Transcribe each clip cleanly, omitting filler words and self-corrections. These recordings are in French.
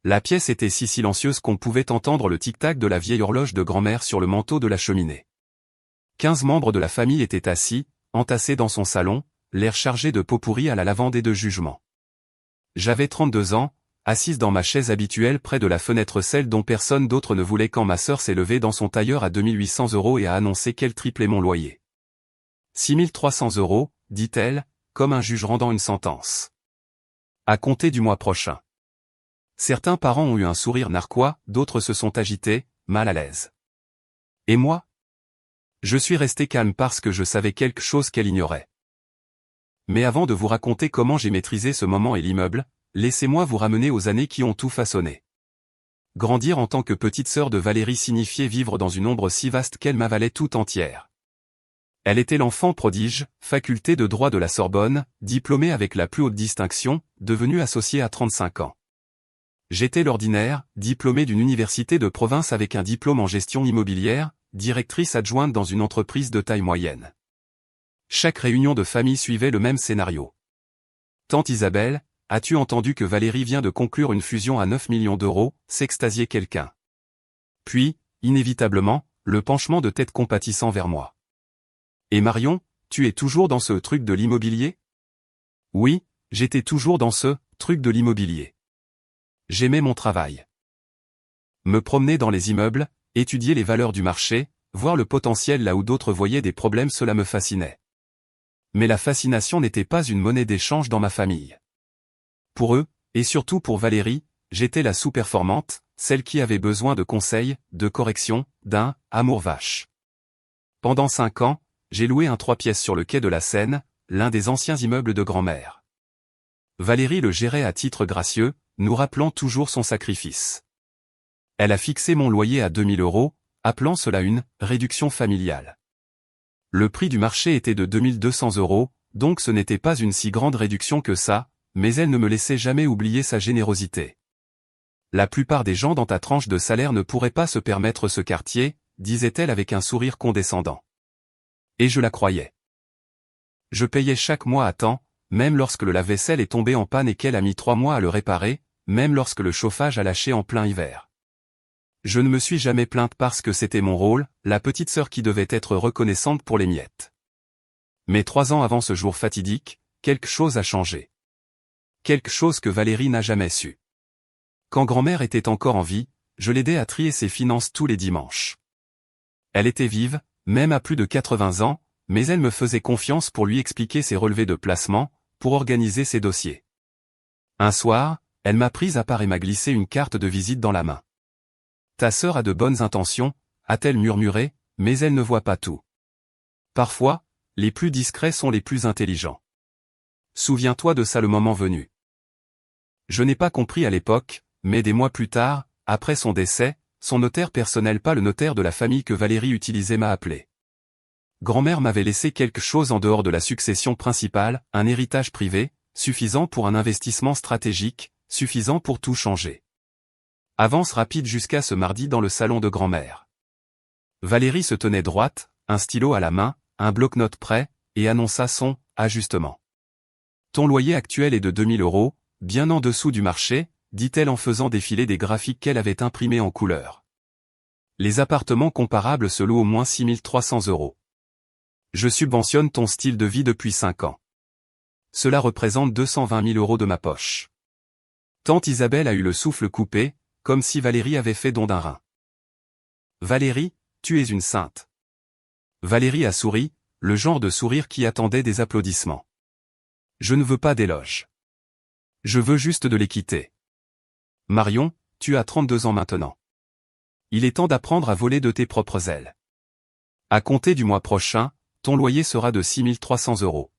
La pièce était si silencieuse qu'on pouvait entendre le tic-tac de la vieille horloge de grand-mère sur le manteau de la cheminée. 15 membres de la famille étaient assis, entassés dans son salon, l'air chargé de pot pourri à la lavande et de jugement. J'avais 32 ans, assise dans ma chaise habituelle près de la fenêtre, celle dont personne d'autre ne voulait, quand ma sœur s'est levée dans son tailleur à 2800 € et a annoncé qu'elle triplait mon loyer. 6300 €, dit-elle, comme un juge rendant une sentence. À compter du mois prochain. Certains parents ont eu un sourire narquois, d'autres se sont agités, mal à l'aise. Et moi? Je suis resté calme parce que je savais quelque chose qu'elle ignorait. Mais avant de vous raconter comment j'ai maîtrisé ce moment et l'immeuble, laissez-moi vous ramener aux années qui ont tout façonné. Grandir en tant que petite sœur de Valérie signifiait vivre dans une ombre si vaste qu'elle m'avalait tout entière. Elle était l'enfant prodige, faculté de droit de la Sorbonne, diplômée avec la plus haute distinction, devenue associée à 35 ans. J'étais l'ordinaire, diplômée d'une université de province avec un diplôme en gestion immobilière, directrice adjointe dans une entreprise de taille moyenne. Chaque réunion de famille suivait le même scénario. Tante Isabelle, as-tu entendu que Valérie vient de conclure une fusion à 9 millions d'euros, s'extasiait quelqu'un. Puis, inévitablement, le penchement de tête compatissant vers moi. Et Marion, tu es toujours dans ce truc de l'immobilier? Oui, j'étais toujours dans ce truc de l'immobilier. J'aimais mon travail. Me promener dans les immeubles, étudier les valeurs du marché, voir le potentiel là où d'autres voyaient des problèmes, cela me fascinait. Mais la fascination n'était pas une monnaie d'échange dans ma famille. Pour eux, et surtout pour Valérie, j'étais la sous-performante, celle qui avait besoin de conseils, de corrections, d'un amour vache. Pendant 5 ans, j'ai loué un 3 pièces sur le quai de la Seine, l'un des anciens immeubles de grand-mère. Valérie le gérait à titre gracieux, nous rappelant toujours son sacrifice. Elle a fixé mon loyer à 2000 €, appelant cela une réduction familiale. Le prix du marché était de 2200 €, donc ce n'était pas une si grande réduction que ça, mais elle ne me laissait jamais oublier sa générosité. La plupart des gens dans ta tranche de salaire ne pourraient pas se permettre ce quartier, disait-elle avec un sourire condescendant. Et je la croyais. Je payais chaque mois à temps, même lorsque le lave-vaisselle est tombé en panne et qu'elle a mis 3 mois à le réparer, même lorsque le chauffage a lâché en plein hiver. Je ne me suis jamais plainte parce que c'était mon rôle, la petite sœur qui devait être reconnaissante pour les miettes. Mais 3 ans avant ce jour fatidique, quelque chose a changé. Quelque chose que Valérie n'a jamais su. Quand grand-mère était encore en vie, je l'aidais à trier ses finances tous les dimanches. Elle était vive, même à plus de 80 ans, mais elle me faisait confiance pour lui expliquer ses relevés de placement, pour organiser ses dossiers. Un soir, elle m'a prise à part et m'a glissé une carte de visite dans la main. Ta sœur a de bonnes intentions, a-t-elle murmuré, mais elle ne voit pas tout. Parfois, les plus discrets sont les plus intelligents. Souviens-toi de ça le moment venu. Je n'ai pas compris à l'époque, mais des mois plus tard, après son décès, son notaire personnel, pas le notaire de la famille que Valérie utilisait, m'a appelé. Grand-mère m'avait laissé quelque chose en dehors de la succession principale, un héritage privé, suffisant pour un investissement stratégique, suffisant pour tout changer. Avance rapide jusqu'à ce mardi dans le salon de grand-mère. Valérie se tenait droite, un stylo à la main, un bloc-notes prêt, et annonça son ajustement. Ton loyer actuel est de 2000 €, bien en dessous du marché, dit-elle en faisant défiler des graphiques qu'elle avait imprimés en couleur. Les appartements comparables se louent au moins 6300 €. Je subventionne ton style de vie depuis 5 ans. Cela représente 220 000 € de ma poche. Tante Isabelle a eu le souffle coupé, comme si Valérie avait fait don d'un rein. Valérie, tu es une sainte. Valérie a souri, le genre de sourire qui attendait des applaudissements. Je ne veux pas d'éloges. Je veux juste de l'équité. Marion, tu as 32 ans maintenant. Il est temps d'apprendre à voler de tes propres ailes. À compter du mois prochain, ton loyer sera de 6300 €.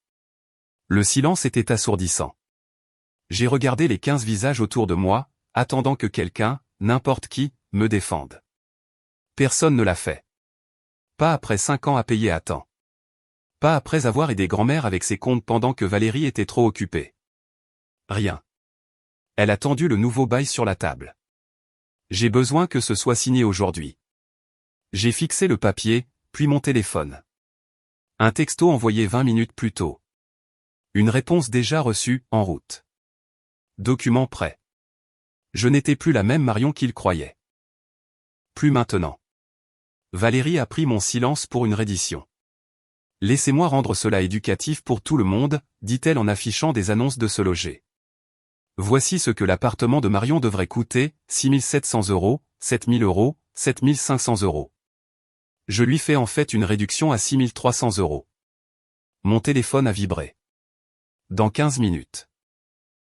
Le silence était assourdissant. J'ai regardé les 15 visages autour de moi, attendant que quelqu'un, n'importe qui, me défende. Personne ne l'a fait. Pas après 5 ans à payer à temps. Pas après avoir aidé grand-mère avec ses comptes pendant que Valérie était trop occupée. Rien. Elle a tendu le nouveau bail sur la table. J'ai besoin que ce soit signé aujourd'hui. J'ai fixé le papier, puis mon téléphone. Un texto envoyé 20 minutes plus tôt. Une réponse déjà reçue, en route. Document prêt. Je n'étais plus la même Marion qu'il croyait. Plus maintenant. Valérie a pris mon silence pour une reddition. Laissez-moi rendre cela éducatif pour tout le monde, dit-elle en affichant des annonces de se loger. Voici ce que l'appartement de Marion devrait coûter, 6 700 €, 7 000 €, 7 500 €. Je lui fais en fait une réduction à 6 300 €. Mon téléphone a vibré. Dans 15 minutes.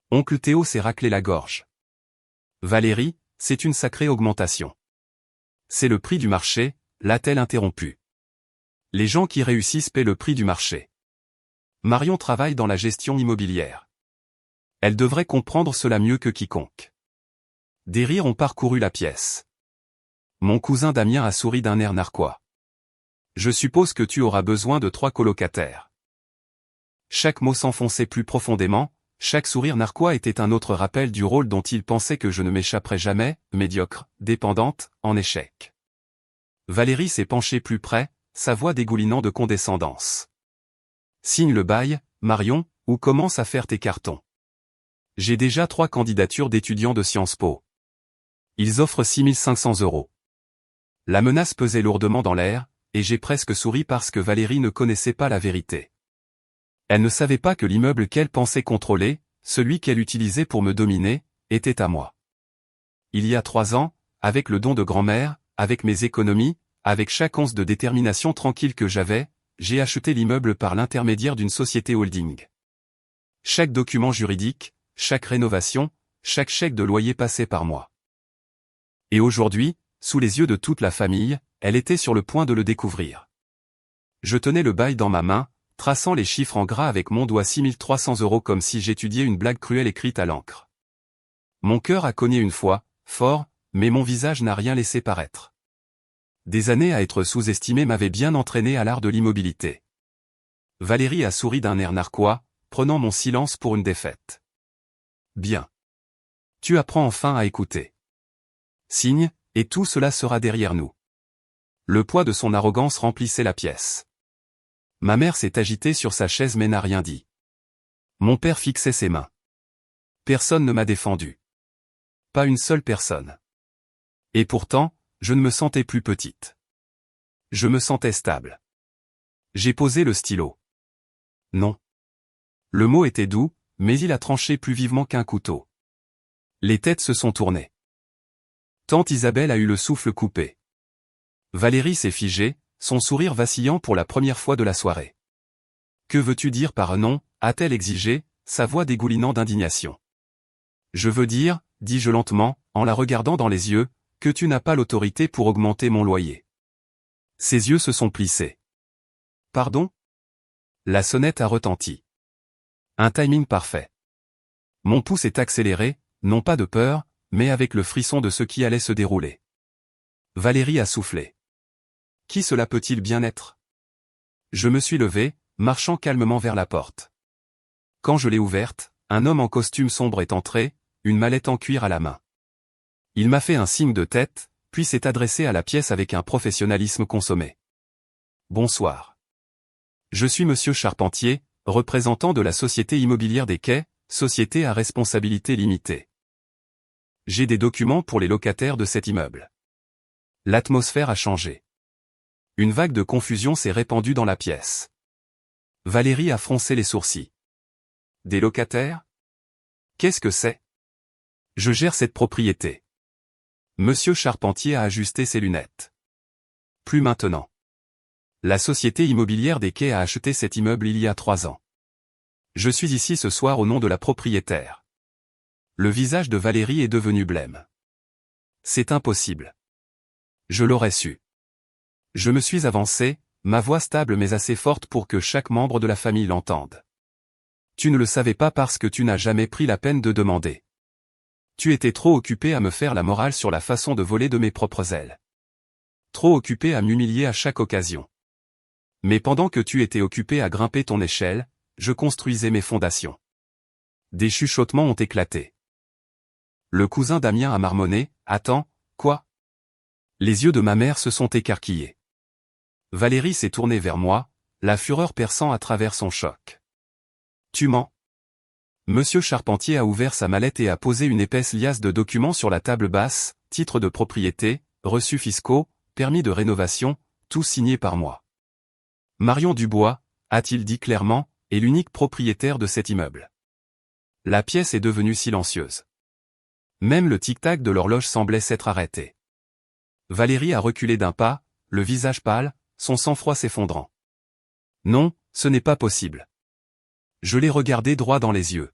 Oncle Théo s'est raclé la gorge. Valérie, c'est une sacrée augmentation. C'est le prix du marché, l'a-t-elle interrompu. Les gens qui réussissent paient le prix du marché. Marion travaille dans la gestion immobilière. Elle devrait comprendre cela mieux que quiconque. Des rires ont parcouru la pièce. Mon cousin Damien a souri d'un air narquois. Je suppose que tu auras besoin de 3 colocataires. Chaque mot s'enfonçait plus profondément, chaque sourire narquois était un autre rappel du rôle dont il pensait que je ne m'échapperais jamais, médiocre, dépendante, en échec. Valérie s'est penchée plus près, sa voix dégoulinant de condescendance. Signe le bail, Marion, ou commence à faire tes cartons. J'ai déjà 3 candidatures d'étudiants de Sciences Po. Ils offrent 6 500 €. La menace pesait lourdement dans l'air, et j'ai presque souri parce que Valérie ne connaissait pas la vérité. Elle ne savait pas que l'immeuble qu'elle pensait contrôler, celui qu'elle utilisait pour me dominer, était à moi. Il y a 3 ans, avec le don de grand-mère, avec mes économies, avec chaque once de détermination tranquille que j'avais, j'ai acheté l'immeuble par l'intermédiaire d'une société holding. Chaque document juridique, chaque rénovation, chaque chèque de loyer passait par moi. Et aujourd'hui, sous les yeux de toute la famille, elle était sur le point de le découvrir. Je tenais le bail dans ma main, traçant les chiffres en gras avec mon doigt 6 300 € comme si j'étudiais une blague cruelle écrite à l'encre. Mon cœur a cogné une fois, fort, mais mon visage n'a rien laissé paraître. Des années à être sous-estimé m'avaient bien entraîné à l'art de l'immobilité. Valérie a souri d'un air narquois, prenant mon silence pour une défaite. Bien. Tu apprends enfin à écouter. Signe, et tout cela sera derrière nous. Le poids de son arrogance remplissait la pièce. Ma mère s'est agitée sur sa chaise mais n'a rien dit. Mon père fixait ses mains. Personne ne m'a défendu. Pas une seule personne. Et pourtant, je ne me sentais plus petite. Je me sentais stable. J'ai posé le stylo. Non. Le mot était doux, mais il a tranché plus vivement qu'un couteau. Les têtes se sont tournées. Tante Isabelle a eu le souffle coupé. Valérie s'est figée, son sourire vacillant pour la première fois de la soirée. Que veux-tu dire par non, a-t-elle exigé, sa voix dégoulinant d'indignation. Je veux dire, dis-je lentement, en la regardant dans les yeux, que tu n'as pas l'autorité pour augmenter mon loyer. Ses yeux se sont plissés. Pardon ? La sonnette a retenti. Un timing parfait. Mon pouce est accéléré, non pas de peur, mais avec le frisson de ce qui allait se dérouler. Valérie a soufflé. Qui cela peut-il bien être ? Je me suis levé, marchant calmement vers la porte. Quand je l'ai ouverte, un homme en costume sombre est entré, une mallette en cuir à la main. Il m'a fait un signe de tête, puis s'est adressé à la pièce avec un professionnalisme consommé. Bonsoir. Je suis Monsieur Charpentier, représentant de la Société immobilière des Quais, société à responsabilité limitée. J'ai des documents pour les locataires de cet immeuble. L'atmosphère a changé. Une vague de confusion s'est répandue dans la pièce. Valérie a froncé les sourcils. Des locataires ? Qu'est-ce que c'est ? Je gère cette propriété. Monsieur Charpentier a ajusté ses lunettes. Plus maintenant. La Société immobilière des Quais a acheté cet immeuble il y a 3 ans. Je suis ici ce soir au nom de la propriétaire. Le visage de Valérie est devenu blême. C'est impossible. Je l'aurais su. Je me suis avancé, ma voix stable mais assez forte pour que chaque membre de la famille l'entende. Tu ne le savais pas parce que tu n'as jamais pris la peine de demander. Tu étais trop occupé à me faire la morale sur la façon de voler de mes propres ailes. Trop occupé à m'humilier à chaque occasion. Mais pendant que tu étais occupé à grimper ton échelle, je construisais mes fondations. Des chuchotements ont éclaté. Le cousin Damien a marmonné, « Attends, quoi ?» Les yeux de ma mère se sont écarquillés. Valérie s'est tournée vers moi, la fureur perçant à travers son choc. « Tu mens ?» Monsieur Charpentier a ouvert sa mallette et a posé une épaisse liasse de documents sur la table basse, titres de propriété, reçus fiscaux, permis de rénovation, tous signés par moi. Marion Dubois, a-t-il dit clairement, est l'unique propriétaire de cet immeuble. La pièce est devenue silencieuse. Même le tic-tac de l'horloge semblait s'être arrêté. Valérie a reculé d'un pas, le visage pâle, son sang-froid s'effondrant. Non, ce n'est pas possible. Je l'ai regardé droit dans les yeux.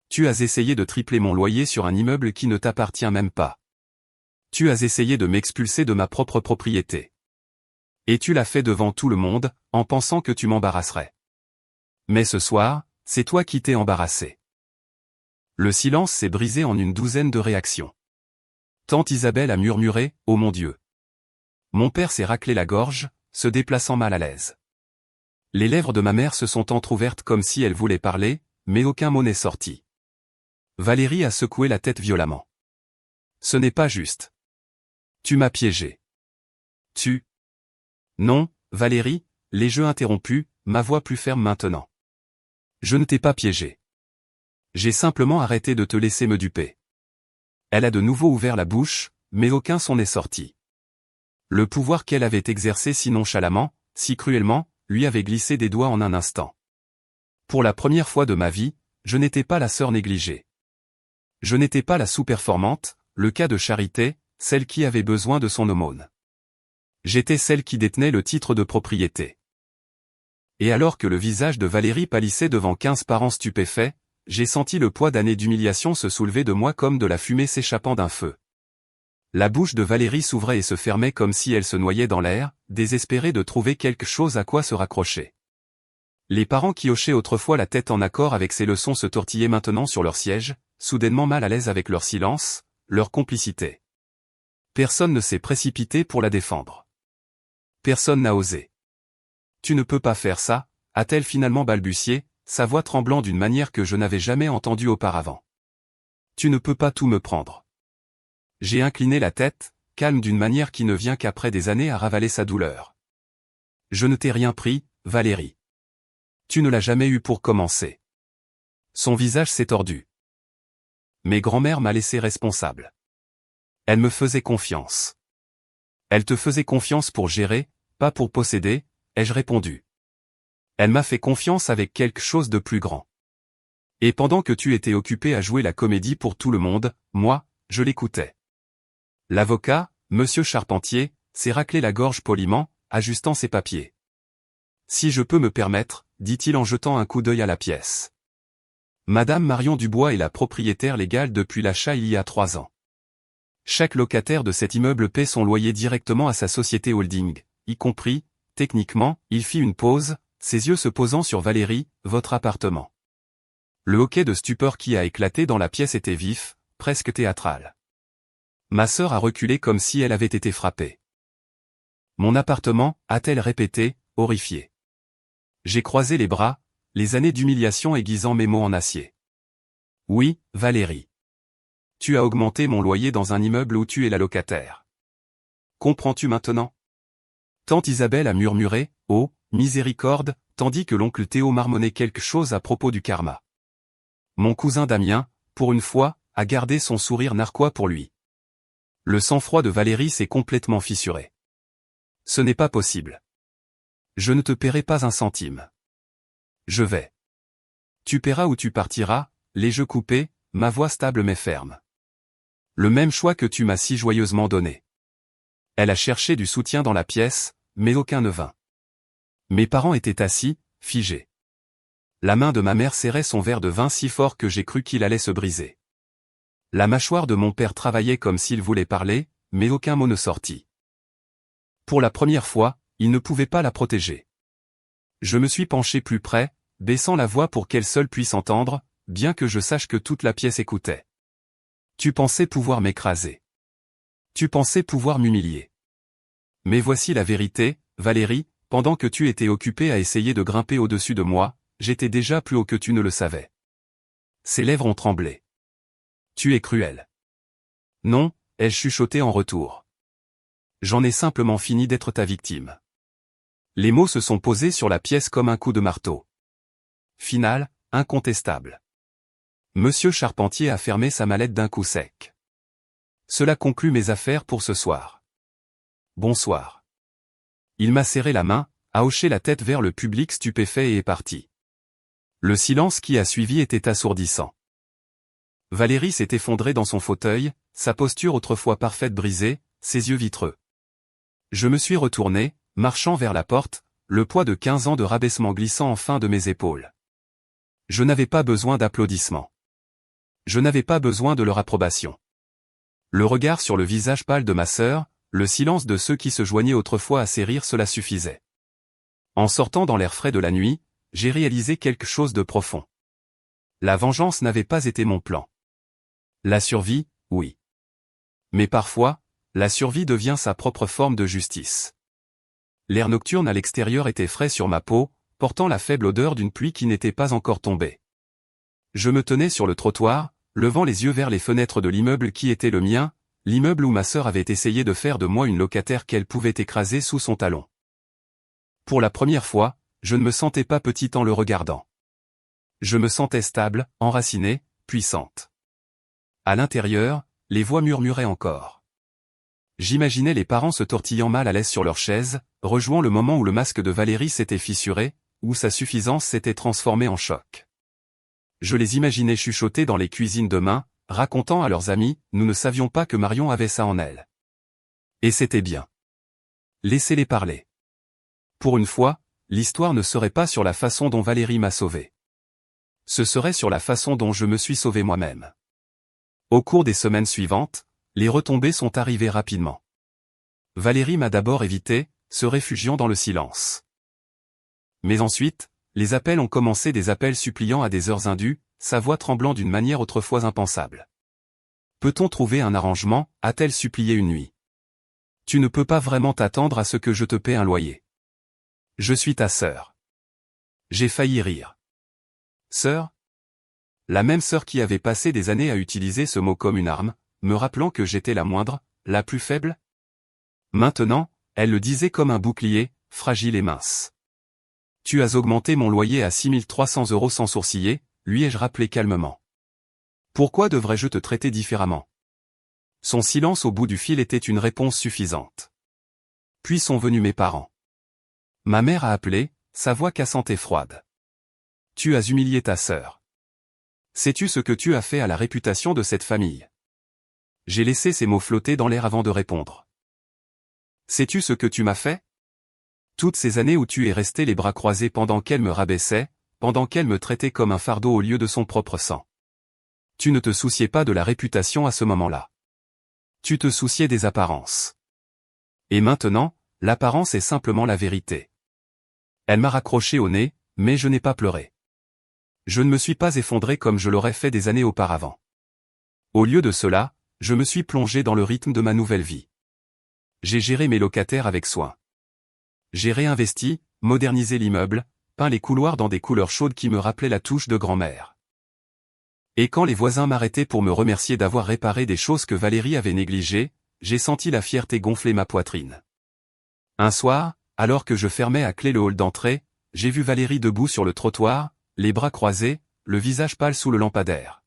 Tu as essayé de tripler mon loyer sur un immeuble qui ne t'appartient même pas. Tu as essayé de m'expulser de ma propre propriété. Et tu l'as fait devant tout le monde, en pensant que tu m'embarrasserais. Mais ce soir, c'est toi qui t'es embarrassé. Le silence s'est brisé en une douzaine de réactions. Tante Isabelle a murmuré « Oh mon Dieu !» Mon père s'est raclé la gorge, se déplaçant mal à l'aise. Les lèvres de ma mère se sont entr'ouvertes comme si elle voulait parler, mais aucun mot n'est sorti. Valérie a secoué la tête violemment. Ce n'est pas juste. Tu m'as piégé. Tu. Non, Valérie, les jeux interrompus, ma voix plus ferme maintenant. Je ne t'ai pas piégé. J'ai simplement arrêté de te laisser me duper. Elle a de nouveau ouvert la bouche, mais aucun son n'est sorti. Le pouvoir qu'elle avait exercé si nonchalamment, si cruellement, lui avait glissé des doigts en un instant. Pour la première fois de ma vie, je n'étais pas la sœur négligée. Je n'étais pas la sous-performante, le cas de Charité, celle qui avait besoin de son aumône. J'étais celle qui détenait le titre de propriété. Et alors que le visage de Valérie pâlissait devant 15 parents stupéfaits, j'ai senti le poids d'années d'humiliation se soulever de moi comme de la fumée s'échappant d'un feu. La bouche de Valérie s'ouvrait et se fermait comme si elle se noyait dans l'air, désespérée de trouver quelque chose à quoi se raccrocher. Les parents qui hochaient autrefois la tête en accord avec ces leçons se tortillaient maintenant sur leur siège, soudainement mal à l'aise avec leur silence, leur complicité. Personne ne s'est précipité pour la défendre. Personne n'a osé. Tu ne peux pas faire ça, a-t-elle finalement balbutié, sa voix tremblant d'une manière que je n'avais jamais entendue auparavant. Tu ne peux pas tout me prendre. J'ai incliné la tête, calme d'une manière qui ne vient qu'après des années à ravaler sa douleur. Je ne t'ai rien pris, Valérie. Tu ne l'as jamais eu pour commencer. Son visage s'est tordu. Mais grand-mère m'a laissé responsable. Elle me faisait confiance. Elle te faisait confiance pour gérer, pas pour posséder, ai-je répondu. Elle m'a fait confiance avec quelque chose de plus grand. Et pendant que tu étais occupé à jouer la comédie pour tout le monde, moi, je l'écoutais. L'avocat, Monsieur Charpentier, s'est raclé la gorge poliment, ajustant ses papiers. Si je peux me permettre, dit-il en jetant un coup d'œil à la pièce. Madame Marion Dubois est la propriétaire légale depuis l'achat il y a 3 ans. Chaque locataire de cet immeuble paie son loyer directement à sa société holding, y compris, techniquement, il fit une pause, ses yeux se posant sur Valérie, votre appartement. Le hoquet de stupeur qui a éclaté dans la pièce était vif, presque théâtral. Ma sœur a reculé comme si elle avait été frappée. Mon appartement, a-t-elle répété, horrifiée. J'ai croisé les bras, les années d'humiliation aiguisant mes mots en acier. Oui, Valérie. Tu as augmenté mon loyer dans un immeuble où tu es la locataire. Comprends-tu maintenant? Tante Isabelle a murmuré, oh, miséricorde, tandis que l'oncle Théo marmonnait quelque chose à propos du karma. Mon cousin Damien, pour une fois, a gardé son sourire narquois pour lui. Le sang-froid de Valérie s'est complètement fissuré. Ce n'est pas possible. Je ne te paierai pas un centime. Je vais. Tu paieras ou tu partiras, les jeux coupés, ma voix stable mais ferme. Le même choix que tu m'as si joyeusement donné. Elle a cherché du soutien dans la pièce, mais aucun ne vint. Mes parents étaient assis, figés. La main de ma mère serrait son verre de vin si fort que j'ai cru qu'il allait se briser. La mâchoire de mon père travaillait comme s'il voulait parler, mais aucun mot ne sortit. Pour la première fois, il ne pouvait pas la protéger. Je me suis penché plus près, baissant la voix pour qu'elle seule puisse entendre, bien que je sache que toute la pièce écoutait. Tu pensais pouvoir m'écraser. Tu pensais pouvoir m'humilier. Mais voici la vérité, Valérie, pendant que tu étais occupée à essayer de grimper au-dessus de moi, j'étais déjà plus haut que tu ne le savais. Ses lèvres ont tremblé. Tu es cruel. Non, ai-je chuchoté en retour. J'en ai simplement fini d'être ta victime. Les mots se sont posés sur la pièce comme un coup de marteau. Final, incontestable. Monsieur Charpentier a fermé sa mallette d'un coup sec. Cela conclut mes affaires pour ce soir. Bonsoir. Il m'a serré la main, a hoché la tête vers le public stupéfait et est parti. Le silence qui a suivi était assourdissant. Valérie s'est effondrée dans son fauteuil, sa posture autrefois parfaite brisée, ses yeux vitreux. Je me suis retourné, marchant vers la porte, le poids de 15 ans de rabaissement glissant enfin de mes épaules. Je n'avais pas besoin d'applaudissements. Je n'avais pas besoin de leur approbation. Le regard sur le visage pâle de ma sœur, le silence de ceux qui se joignaient autrefois à ces rires, cela suffisait. En sortant dans l'air frais de la nuit, j'ai réalisé quelque chose de profond. La vengeance n'avait pas été mon plan. La survie, oui. Mais parfois, la survie devient sa propre forme de justice. L'air nocturne à l'extérieur était frais sur ma peau, portant la faible odeur d'une pluie qui n'était pas encore tombée. Je me tenais sur le trottoir, levant les yeux vers les fenêtres de l'immeuble qui était le mien, l'immeuble où ma sœur avait essayé de faire de moi une locataire qu'elle pouvait écraser sous son talon. Pour la première fois, je ne me sentais pas petite en le regardant. Je me sentais stable, enracinée, puissante. À l'intérieur, les voix murmuraient encore. J'imaginais les parents se tortillant mal à l'aise sur leur chaise, rejouant le moment où le masque de Valérie s'était fissuré, où sa suffisance s'était transformée en choc. Je les imaginais chuchoter dans les cuisines demain, racontant à leurs amis, nous ne savions pas que Marion avait ça en elle. Et c'était bien. Laissez-les parler. Pour une fois, l'histoire ne serait pas sur la façon dont Valérie m'a sauvé. Ce serait sur la façon dont je me suis sauvé moi-même. Au cours des semaines suivantes, les retombées sont arrivées rapidement. Valérie m'a d'abord évité, se réfugiant dans le silence. Mais ensuite, les appels ont commencé, des appels suppliants à des heures indues, sa voix tremblant d'une manière autrefois impensable. Peut-on trouver un arrangement, a-t-elle supplié une nuit. Tu ne peux pas vraiment t'attendre à ce que je te paie un loyer. Je suis ta sœur. J'ai failli rire. Sœur? La même sœur qui avait passé des années à utiliser ce mot comme une arme, me rappelant que j'étais la moindre, la plus faible? Maintenant, elle le disait comme un bouclier, fragile et mince. Tu as augmenté mon loyer à 6 300 € sans sourciller, lui ai-je rappelé calmement. Pourquoi devrais-je te traiter différemment? Son silence au bout du fil était une réponse suffisante. Puis sont venus mes parents. Ma mère a appelé, sa voix cassante et froide. Tu as humilié ta sœur. Sais-tu ce que tu as fait à la réputation de cette famille? J'ai laissé ces mots flotter dans l'air avant de répondre. Sais-tu ce que tu m'as fait? Toutes ces années où tu es resté les bras croisés pendant qu'elle me rabaissait, pendant qu'elle me traitait comme un fardeau au lieu de son propre sang. Tu ne te souciais pas de la réputation à ce moment-là. Tu te souciais des apparences. Et maintenant, l'apparence est simplement la vérité. Elle m'a raccroché au nez, mais je n'ai pas pleuré. Je ne me suis pas effondré comme je l'aurais fait des années auparavant. Au lieu de cela, je me suis plongé dans le rythme de ma nouvelle vie. J'ai géré mes locataires avec soin. J'ai réinvesti, modernisé l'immeuble, peint les couloirs dans des couleurs chaudes qui me rappelaient la touche de grand-mère. Et quand les voisins m'arrêtaient pour me remercier d'avoir réparé des choses que Valérie avait négligées, j'ai senti la fierté gonfler ma poitrine. Un soir, alors que je fermais à clé le hall d'entrée, j'ai vu Valérie debout sur le trottoir, les bras croisés, le visage pâle sous le lampadaire.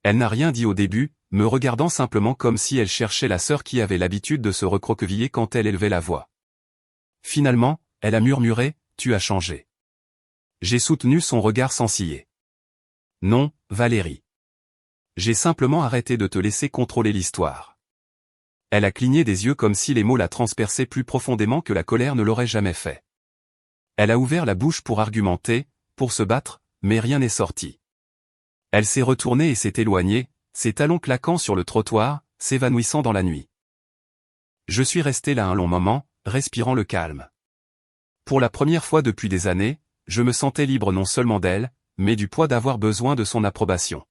Elle n'a rien dit au début, me regardant simplement comme si elle cherchait la sœur qui avait l'habitude de se recroqueviller quand elle élevait la voix. Finalement, elle a murmuré, « Tu as changé. » J'ai soutenu son regard sans ciller. Non, Valérie. J'ai simplement arrêté de te laisser contrôler l'histoire. Elle a cligné des yeux comme si les mots la transperçaient plus profondément que la colère ne l'aurait jamais fait. Elle a ouvert la bouche pour argumenter, pour se battre, mais rien n'est sorti. Elle s'est retournée et s'est éloignée, ses talons claquant sur le trottoir, s'évanouissant dans la nuit. Je suis resté là un long moment, respirant le calme. Pour la première fois depuis des années, je me sentais libre non seulement d'elle, mais du poids d'avoir besoin de son approbation.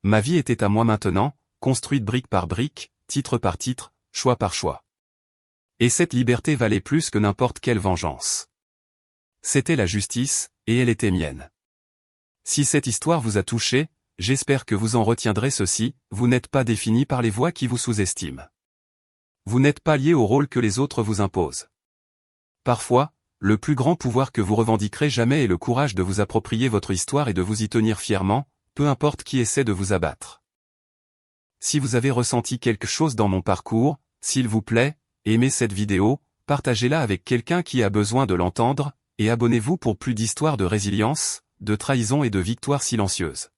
Ma vie était à moi maintenant, construite brique par brique, titre par titre, choix par choix. Et cette liberté valait plus que n'importe quelle vengeance. C'était la justice, et elle était mienne. Si cette histoire vous a touché, j'espère que vous en retiendrez ceci, vous n'êtes pas défini par les voix qui vous sous-estiment. Vous n'êtes pas lié au rôle que les autres vous imposent. Parfois, le plus grand pouvoir que vous revendiquerez jamais est le courage de vous approprier votre histoire et de vous y tenir fièrement, peu importe qui essaie de vous abattre. Si vous avez ressenti quelque chose dans mon parcours, s'il vous plaît, aimez cette vidéo, partagez-la avec quelqu'un qui a besoin de l'entendre, et abonnez-vous pour plus d'histoires de résilience, de trahison et de victoires silencieuses.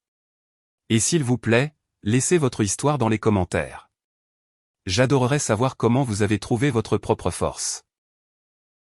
Et s'il vous plaît, laissez votre histoire dans les commentaires. J'adorerais savoir comment vous avez trouvé votre propre force.